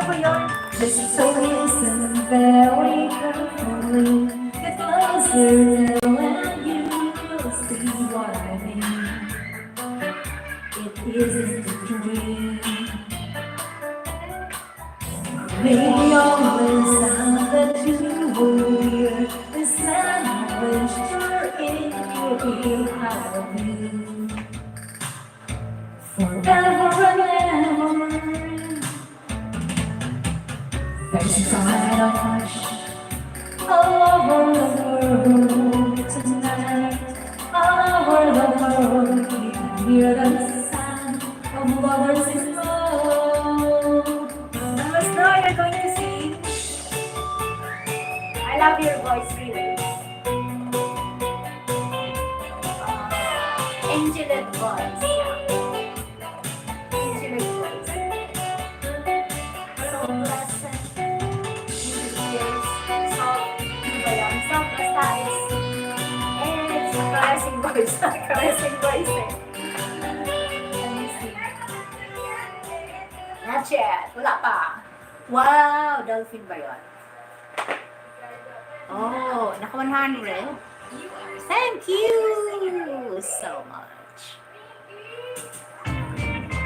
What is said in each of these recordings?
po yun. Just so listen very carefully. Get closer now and you will see what I mean. It isn't a dream. We always thought that you were here. This time I wish you're in your ear. Proud of you. Forever and ever. There's a kind of hush all over the world tonight. All over the world, you can hear the sound of lovers in love. Tapos now you're going to sing. I love your voice, really. Angelic voice. Angelic voice. So pleasant. Ears. Soft. Ano ba yan? Soft basta is. And it's a caressing voice. Caressing voice eh. Let me see. Not yet. Wala pa. Wow! Dolphin ba yun? Oh, naka 100. Thank you so much.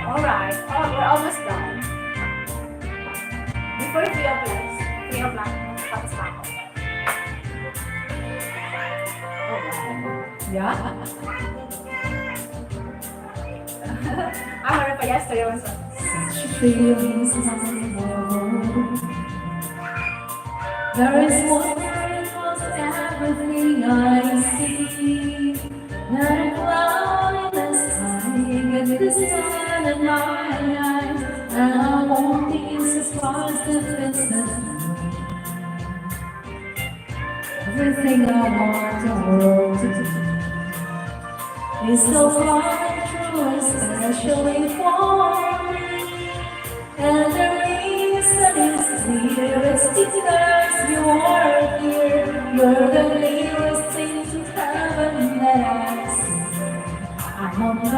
Alright. Oh, we're almost done. Before 3 o'clock. 3 o'clock. Tapos na ako. Yeah. Meron pa yesterday was Such feelings unavoidable. There is one that was everything I see. Not a cloud in the sky, get the sun in my eyes, and I won't be surprised if it's the everything I want the world to do is so far true, especially for me. And the reason is clear, it's because you are here. You're the nearest thing to heaven that I see. I'm on the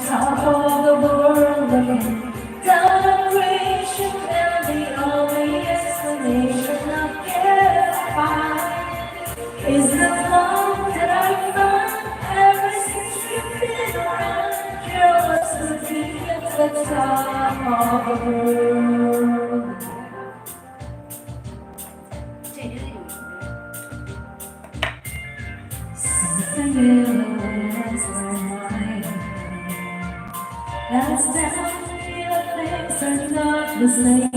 top of the world again, down the creation, and the only explanation I can find is the love that I found ever since you've been around. You're what's looking at the top of the world. Something is mine. That's definitely the things are not the same.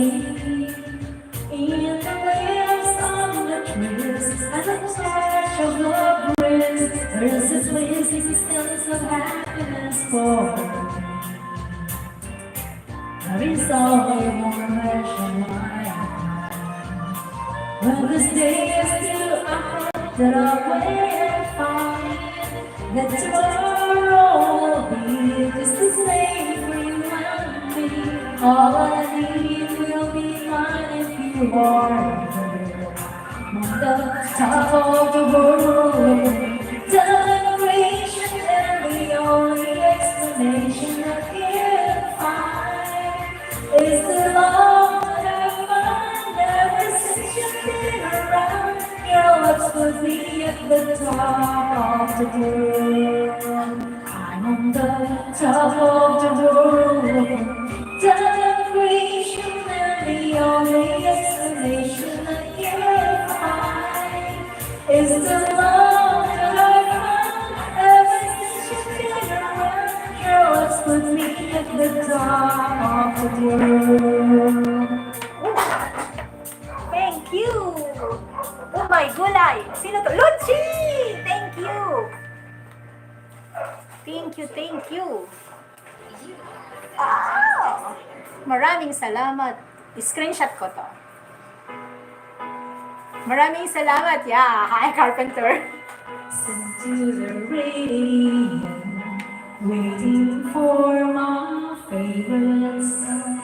In the leaves on the trees and the touch of the breeze, there's a pleasing sense of happiness for me. There is only one version I am. When this day is still, I hope that I will find that tomorrow will be just the same for you and me. All I need will be mine if you are here. On the top of the world, celebration, and the only explanation I can find is the love that I found ever since you've been around. Your love put me at the top of the world. I'm on the top of the world. Celebration, and the only explanation I can find is the love that I found ever since you've been around. Your love put me at the top of the world. Thank you! Oh my gulay! Sino to? Luchi! Thank you! Thank you, thank you! Ah! Maraming salamat. Screenshot ko to. Maraming salamat. Yeah, hi Carpenter. Listen to the radio, waiting for my favorite song.